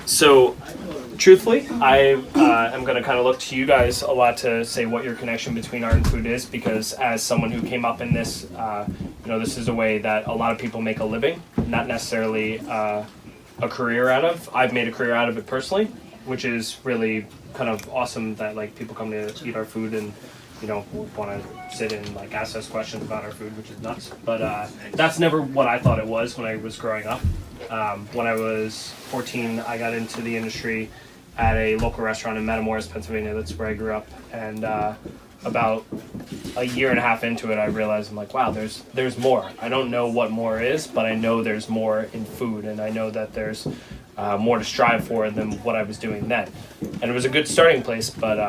So, truthfully, I am going to kind of look to you guys a lot to say what your connection between art and food is, because as someone who came up in this, this is a way that a lot of people make a living, not necessarily a career out of. I've made a career out of it personally, which is really kind of awesome that like people come to eat our food and want to sit and like ask us questions about our food, which is nuts. But that's never what I thought it was when I was growing up. When I was 14, I got into the industry at a local restaurant in Matamoros, Pennsylvania. That's where I grew up. And about a year and a half into it, I realized I'm like, wow, there's more. I don't know what more is, but I know there's more in food, and I know that there's more to strive for than what I was doing then. And it was a good starting place, but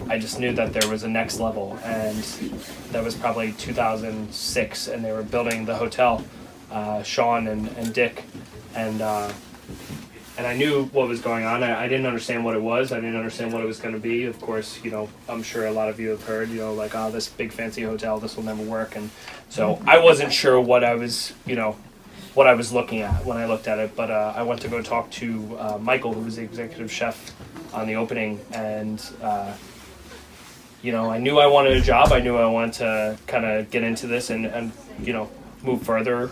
I just knew that there was a next level, and that was probably 2006, and they were building the hotel, Sean and Dick, and I knew what was going on. I didn't understand what it was. I didn't understand what it was going to be. Of course, I'm sure a lot of you have heard, like, oh, this big fancy hotel, this will never work. And so I wasn't sure what I was, what I was looking at when I looked at it. But I went to go talk to Michael, who was the executive chef on the opening. And, I knew I wanted a job. I knew I wanted to kind of get into this and move further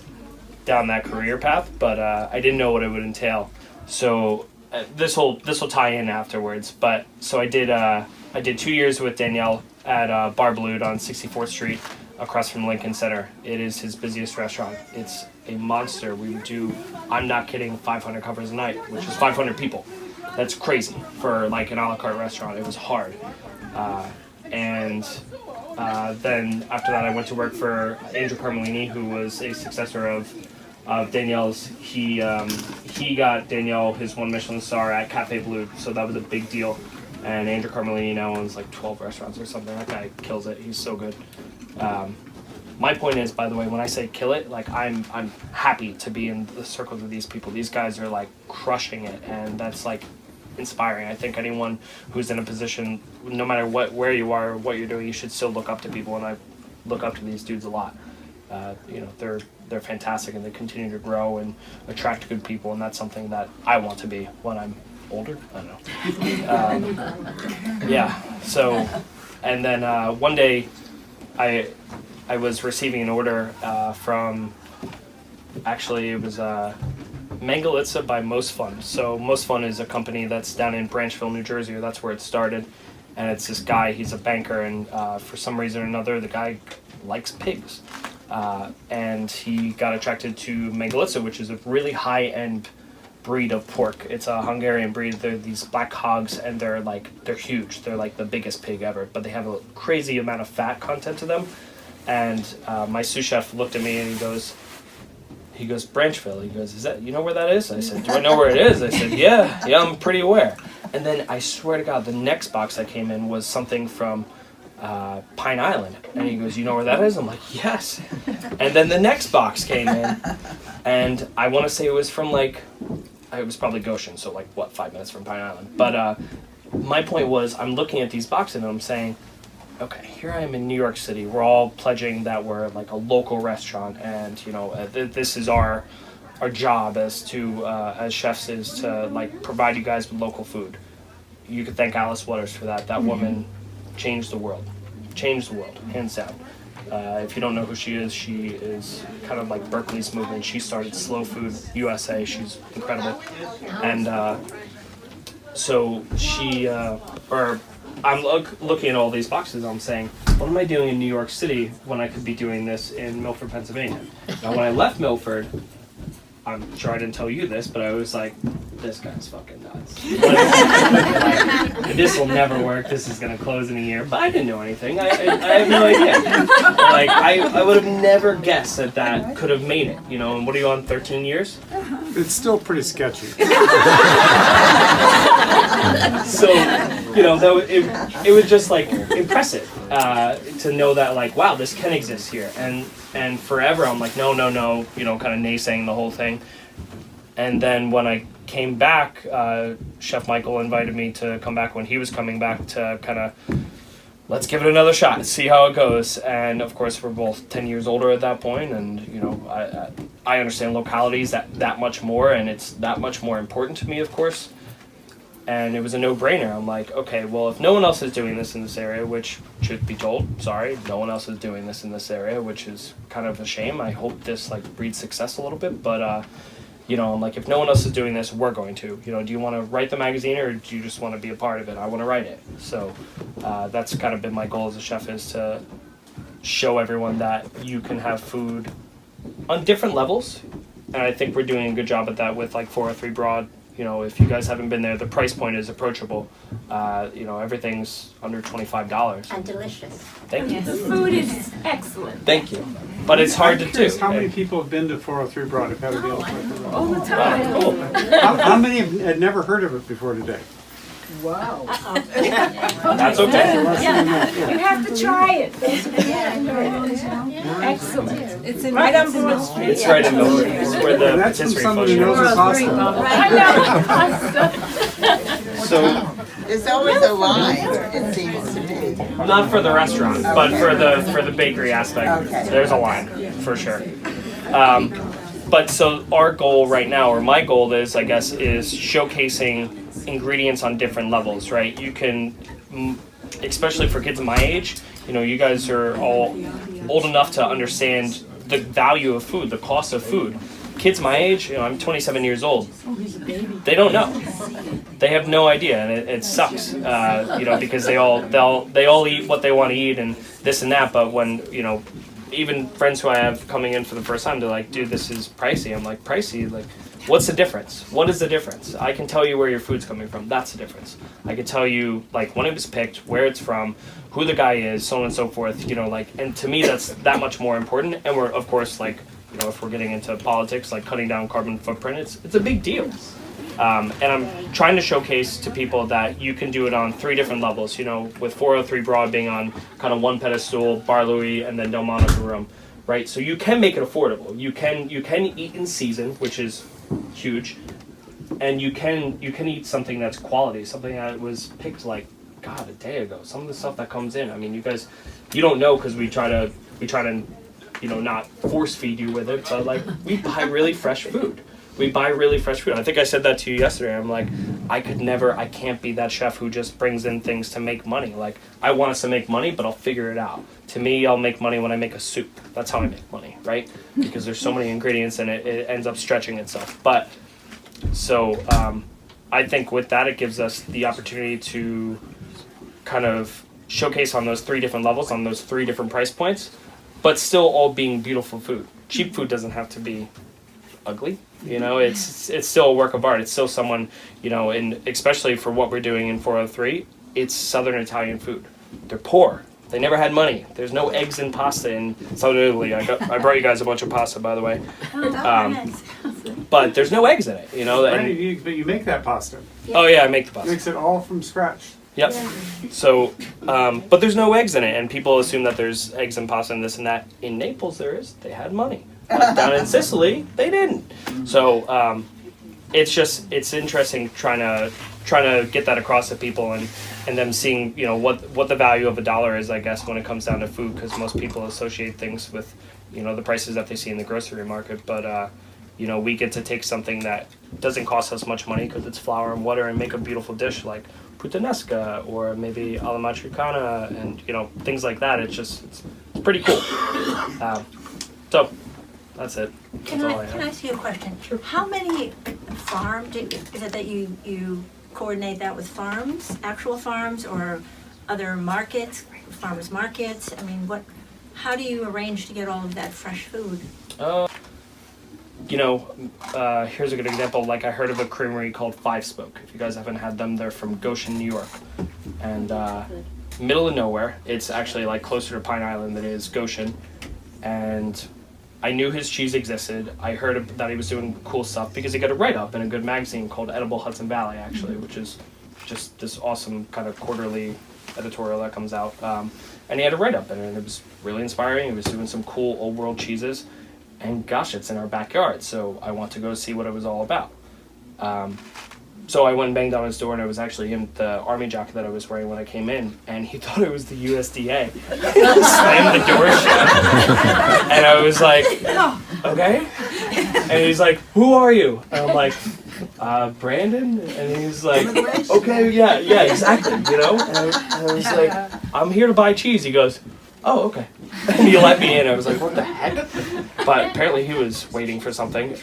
down that career path. But I didn't know what it would entail. So this will tie in afterwards, but so I did 2 years with Danielle at Bar Blued on 64th Street across from Lincoln Center. It is his busiest restaurant. It's a monster. We do, I'm not kidding, 500 covers a night, which is 500 people. That's crazy for like an a la carte restaurant. It was hard. Then after that I went to work for Andrew Carmelini, who was a successor of Danielle's. He got Danielle his 1 Michelin star at Cafe Blue, so that was a big deal. And Andrew Carmelini now owns like 12 restaurants or something. That guy kills it. He's so good. My point is, by the way, when I say kill it, like I'm happy to be in the circles of these people. These guys are like crushing it, and that's like inspiring. I think anyone who's in a position, no matter where you are or what you're doing, you should still look up to people, and I look up to these dudes a lot. They're fantastic, and they continue to grow and attract good people, and that's something that I want to be when I'm older. I don't know. Yeah. So, and then one day, I was receiving an order from. Actually, it was Mangalitsa by Most Fun. So Most Fun is a company that's down in Branchville, New Jersey. Or that's where it started, and it's this guy. He's a banker, and for some reason or another, the guy likes pigs. And he got attracted to Mangalitsa, which is a really high-end breed of pork. It's a Hungarian breed. They're these black hogs, and they're huge. They're like the biggest pig ever, but they have a crazy amount of fat content to them. And my sous chef looked at me and he goes, Branchville. He goes, is that, you know where that is? I said, do I know where it is? I said, yeah, I'm pretty aware. And then I swear to God, the next box that came in was something from Pine Island, and he goes, you know where that is? I'm like, yes. And then the next box came in, and I want to say it was from it was probably Goshen, so 5 minutes from Pine Island. But my point was, I'm looking at these boxes and I'm saying, okay, here I am in New York City. We're all pledging that we're like a local restaurant, and this is our job as chefs is to provide you guys with local food. You could thank Alice Waters for that. That woman changed the world, hands down. If you don't know who she is kind of like Berkeley's movement. She started Slow Food USA. She's incredible. And so I'm looking at all these boxes, I'm saying, what am I doing in New York City when I could be doing this in Milford, Pennsylvania? Now, when I left Milford, I'm sure I didn't tell you this, but I was like, this guy's fucking nuts. This will never work. This is going to close in a year. But I didn't know anything. I have no idea. I would have never guessed that could have made it. And what are you on, 13 years? It's still pretty sketchy. So, it was just impressive to know that wow, this can exist here. And forever I'm like, no, kind of naysaying the whole thing. And then when I came back, Chef Michael invited me to come back when he was coming back to kind of, let's give it another shot, see how it goes. And of course, we're both 10 years older at that point, and I understand localities that much more, and it's that much more important to me, of course. And it was a no-brainer. I'm like, okay, well, if no one else is doing this in this area, which, truth be told, sorry, no one else is doing this in this area, which is kind of a shame. I hope this like breeds success a little bit, but you know, I'm like, if no one else is doing this, we're going to. You know, do you want to write the magazine, or do you just want to be a part of it? I want to write it. So that's kind of been my goal as a chef, is to show everyone that you can have food on different levels, and I think we're doing a good job at that with like 403 Broad. You know, if you guys haven't been there, the price point is approachable. You know, everything's under $25. And delicious. Thank you. The food is excellent. Thank you. But it's hard to do. How many people have been to 403 Broad? Have had a deal with All the time. Wow, cool. How many had never heard of it before today? Wow. That's okay. You have to try it. Excellent. It's right on Broad Street. It's right in Millwood. It's where the That's from patisserie someone who Fauchere knows is. his pasta. I know. So, There's always a line, it seems to be. not for the restaurant, but for the bakery aspect, Okay. there's a line for sure. But so our goal right now, or my goal is, I guess, is showcasing ingredients on different levels, right? You can, especially for kids my age, you know, you guys are all old enough to understand the value of food, the cost of food. Kids my age, you know, I'm 27 years old. They don't know. They have no idea, and it sucks, you know, because they all eat what they want to eat and this and that. But when, you know, even friends who I have coming in for the first time, they're like, "Dude, this is pricey." I'm like, "Pricey? Like, what's the difference? What is the difference? I can tell you where your food's coming from. That's the difference. I can tell you like when it was picked, where it's from, who the guy is, so on and so forth. You know, like, and to me, that's that much more important. And we're, of course, like, you know, if we're getting into politics, like cutting down carbon footprint, it's a big deal. And I'm trying to showcase to people that you can do it on 3 different levels, you know, with 403 Broad being on kind of one pedestal, Bar Louie, and then Del Monaco Room, right? So you can make it affordable. You can eat in season, which is huge, and you can eat something that's quality, something that was picked like, God, a day ago. Some of the stuff that comes in, I mean, you guys, you don't know because we try to, you know, not force feed you with it, but like we buy really fresh food. We buy really fresh food. I think I said that to you yesterday. I'm like, I can't be that chef who just brings in things to make money. Like, I want us to make money, but I'll figure it out. To me, I'll make money when I make a soup. That's how I make money, right? Because there's so many ingredients and it ends up stretching itself. But, so, I think with that, it gives us the opportunity to kind of showcase on those 3 different levels, on those 3 different price points, but still all being beautiful food. Cheap food doesn't have to be ugly. You know, it's still a work of art. It's still someone, you know, and especially for what we're doing in 403, it's Southern Italian food. They're poor. They never had money. There's no eggs in pasta in Southern Italy. I brought you guys a bunch of pasta, by the way. But there's no eggs in it, you know. But And, you make that pasta. oh yeah, I make the pasta. Makes it all from scratch. Yep. So, but there's no eggs in it, and people assume that there's eggs in pasta and this and that. In Naples, there is. They had money. But down in Sicily, they didn't. So, it's interesting trying to get that across to people and them seeing, you know, what the value of $1 is, I guess, when it comes down to food, because most people associate things with, you know, the prices that they see in the grocery market. But you know, we get to take something that doesn't cost us much money because it's flour and water and make a beautiful dish like puttanesca or maybe alla matricana and, you know, things like that. It's pretty cool. So that's it. Can That's all I have. ask you a question? Sure. How many farms, is it that you coordinate that with farms, actual farms, or other markets, farmers markets? I mean, how do you arrange to get all of that fresh food? You know, here's a good example. Like, I heard of a creamery called Five Spoke. If you guys haven't had them, they're from Goshen, New York. And middle of nowhere. It's actually like closer to Pine Island than it is Goshen. And I knew his cheese existed. I heard that he was doing cool stuff because he got a write-up in a good magazine called Edible Hudson Valley, actually, which is just this awesome kind of quarterly editorial that comes out. And he had a write-up in it, and it was really inspiring. He was doing some cool old world cheeses. And gosh, it's in our backyard, so I want to go see what it was all about. So I went and banged on his door, and it was actually in the army jacket that I was wearing when I came in, and he thought it was the USDA. Slammed the door shut, and I was like, okay. And he's like, "Who are you?" And I'm like, "Brandon." And he's like, "Okay, yeah, exactly." You know. And I was like, "I'm here to buy cheese." He goes, "Oh, okay." And he let me in. I was like, "What the heck?" But apparently he was waiting for something.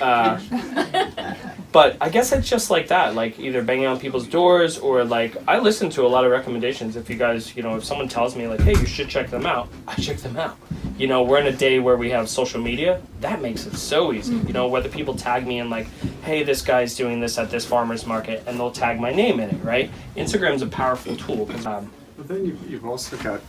But I guess it's just like that, like either banging on people's doors or like I listen to a lot of recommendations. If you guys, you know, if someone tells me like, hey, you should check them out, I check them out. You know, we're in a day where we have social media. That makes it so easy. You know, whether people tag me and like, hey, this guy's doing this at this farmer's market, and they'll tag my name in it, right? Instagram's a powerful tool. But then you've also got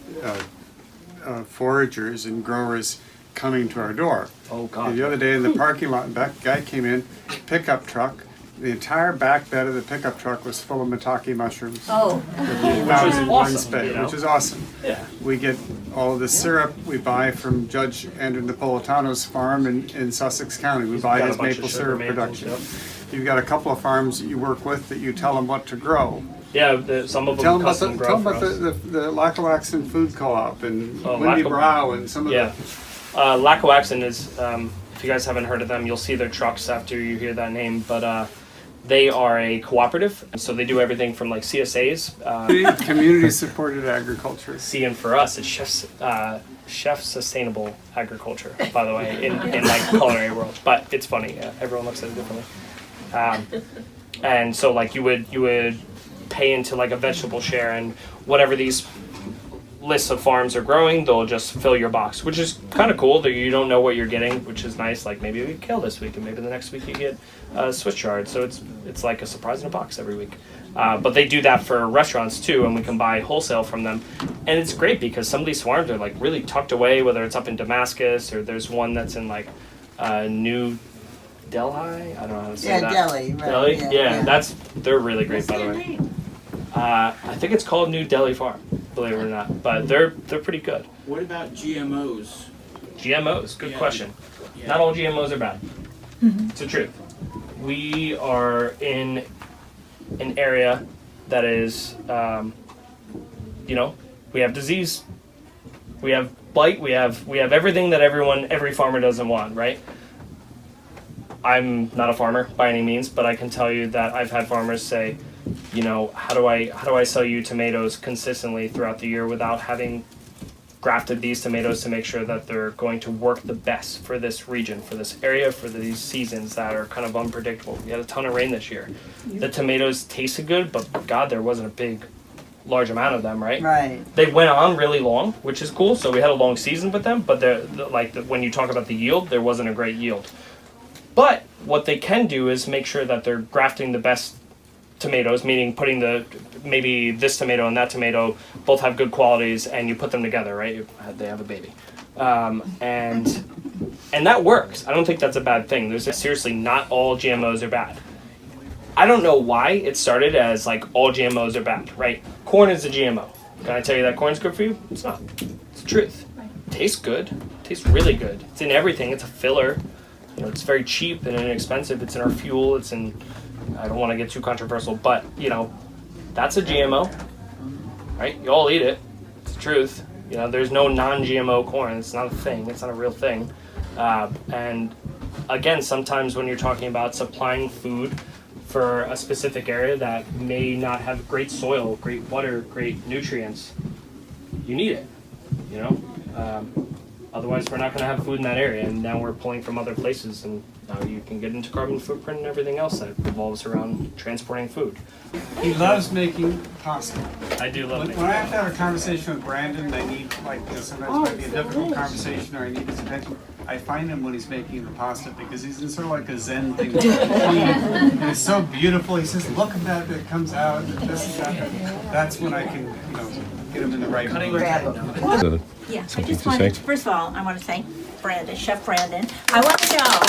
foragers and growers coming to our door. Oh, God. The other day in the parking lot, that guy came in, pickup truck. The entire back bed of the pickup truck was full of maitake mushrooms. Oh, That was in one awesome, spade, you know? which is awesome. Yeah. We get all of the syrup we buy from Judge Andrew Napolitano's farm in Sussex County. We buy got a his bunch of maple sugar syrup maples, production. yep. You've got a couple of farms that you work with that you tell them what to grow. Yeah, some of them Tell them custom about, grow for the us. Lackawaxen Food Co-op and Oh, Windy Lackawaxen. Brow and some of Yeah. the... Lackawaxen is, if you guys haven't heard of them, you'll see their trucks after you hear that name, but they are a cooperative, so they do everything from like CSAs. Community-supported agriculture. See, and for us, it's chef sustainable agriculture, by the way, in like culinary world. But it's funny, everyone looks at it differently. And so like you would pay into like a vegetable share, and whatever these lists of farms are growing, they'll just fill your box, which is kind of cool that you don't know what you're getting, which is nice. Like maybe we kale this week, and maybe the next week you get Swiss chard. So it's like a surprise in a box every week. But they do that for restaurants too, and we can buy wholesale from them. And it's great because some of these farms are like really tucked away, whether it's up in Damascus or there's one that's in like New Delhi. I don't know how to say that. Delhi. Right. Delhi? Yeah. They're really great, by the way. I think it's called New Delhi Farm, believe it or not. But they're pretty good. What about GMOs? GMOs, good Yeah. question. Yeah. Not all GMOs are bad. It's the truth. We are in an area that is, you know, we have disease, we have blight, we have everything that every farmer doesn't want, right? I'm not a farmer by any means, but I can tell you that I've had farmers say, you know, how do I sell you tomatoes consistently throughout the year without having grafted these tomatoes to make sure that they're going to work the best for this region, for this area, for these seasons that are kind of unpredictable. We had a ton of rain this year. The tomatoes tasted good, but God, there wasn't a large amount of them, right? Right. They went on really long, which is cool. So we had a long season with them, but when you talk about the yield, there wasn't a great yield. But what they can do is make sure that they're grafting the best tomatoes, meaning putting maybe this tomato and that tomato both have good qualities, and you put them together, right? They have a baby, and that works. I don't think that's a bad thing. There's seriously not all GMOs are bad. I don't know why it started as like all GMOs are bad, right? Corn is a GMO. Can I tell you that corn's good for you? It's not. It's the truth. It tastes good. It tastes really good. It's in everything. It's a filler. You know, it's very cheap and inexpensive. It's in our fuel. It's in. I don't want to get too controversial, but you know, that's a GMO, right? You all eat it. It's the truth. You know, there's no non-GMO corn. It's not a thing. It's not a real thing. And again, sometimes when you're talking about supplying food for a specific area that may not have great soil, great water, great nutrients, you need it. You know. Otherwise, we're not going to have food in that area, and now we're pulling from other places, and now you can get into carbon footprint and everything else that revolves around transporting food. He loves making pasta. I do love When I have to have a conversation with Brandon, I need, like, sometimes it might be a difficult conversation, or I need his attention. I find him when he's making the pasta because he's in sort of like a Zen thing. And it's so beautiful. He says, "Look at that! It comes out. And this and that." That's when I can, you know, get him in the right mood. yeah, I Something just to wanted, say? first of all, I want to thank Brandon, Chef Brandon. I want to know,